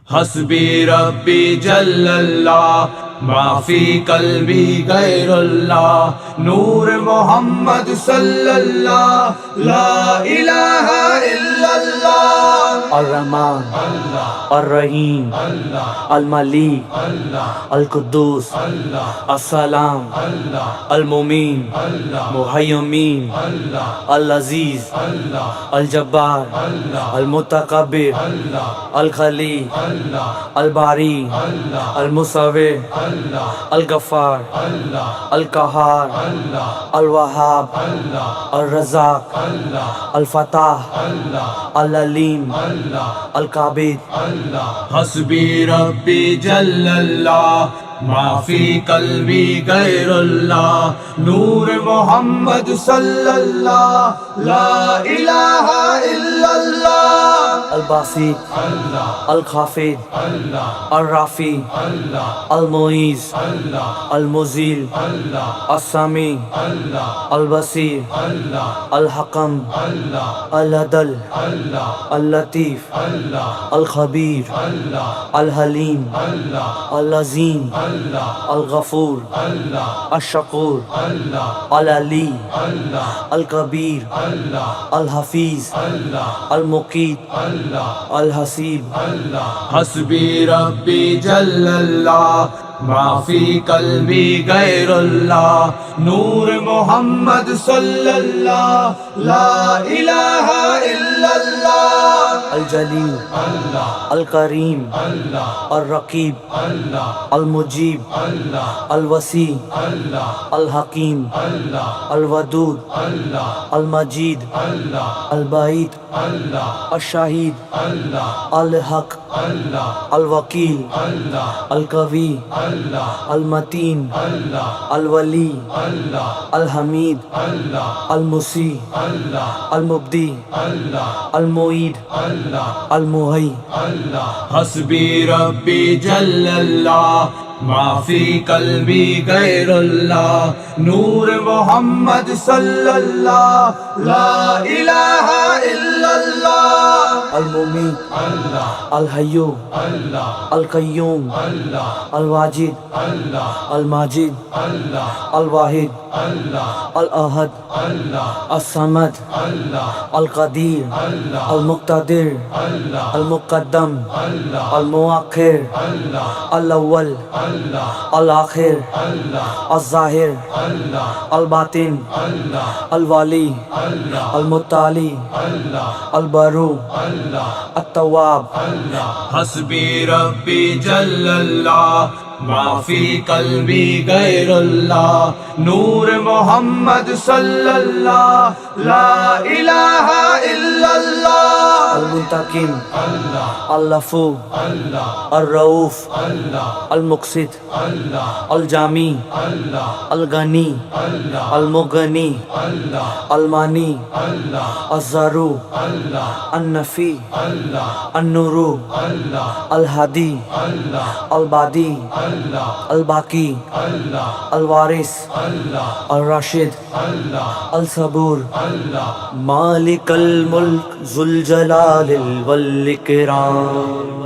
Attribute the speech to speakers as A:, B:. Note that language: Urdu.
A: حسبی ربی جل اللہ ما فی قلبی غیر اللہ نور محمد صلی اللہ لا الہ الا اللہ
B: الرحمن الرحیم الملک القدوس السلام المؤمن مہیمن العزیز الجبار المتکبر الخلی الباری المصور الغفار القہار الوہاب الرزاق الفتاح العلیم القابض
A: حسبی ربی جل اللہ ما فی قلبی غیر اللہ نور محمد صلی اللہ لا الہ الا اللہ
B: الباسط الخافض الرافع المعیز المذل السمیع البصیر الحکم العدل اللطیف الخبیر الحلیم العظیم الغفور الشکور العلی الکبیر الحفیظ المقیت الحسیب
A: حسبی ربی جل اللہ ما فی قلبی غیر اللہ نور محمد صلی اللہ لا الہ الا اللہ
B: الجلیل الکریم الرقیب المجیب الوسیع الحکیم الودود المجید البعید الشہید الحق الوکیل القوی المتین الولی الحمید المحصی المبدی المعید المحیی
A: حسبی ربی جل اللہ ما فی قلبی غیر اللہ نور محمد صلی اللہ لا الہ الا اللہ
B: الممیت الحی القیوم الواجد الماجد الواحد الاحد الصمد القدیر المقتدر المقدم المؤخر الاول الآخر الظاہر الباطن الوالی المتعالی البرو التواب
A: حسبی ربی جل اللہ ما فی قلبی غیر اللہ نور محمد صلی اللہ لا الہ الا اللہ
B: المنتقم العفو الرؤوف المقسط الجامی الغنی المغنی المانی الضرو النفی النورو الہادی البادی الباقی الوارث الراشد الصبور مالک الملک ذو الجلال والاکرام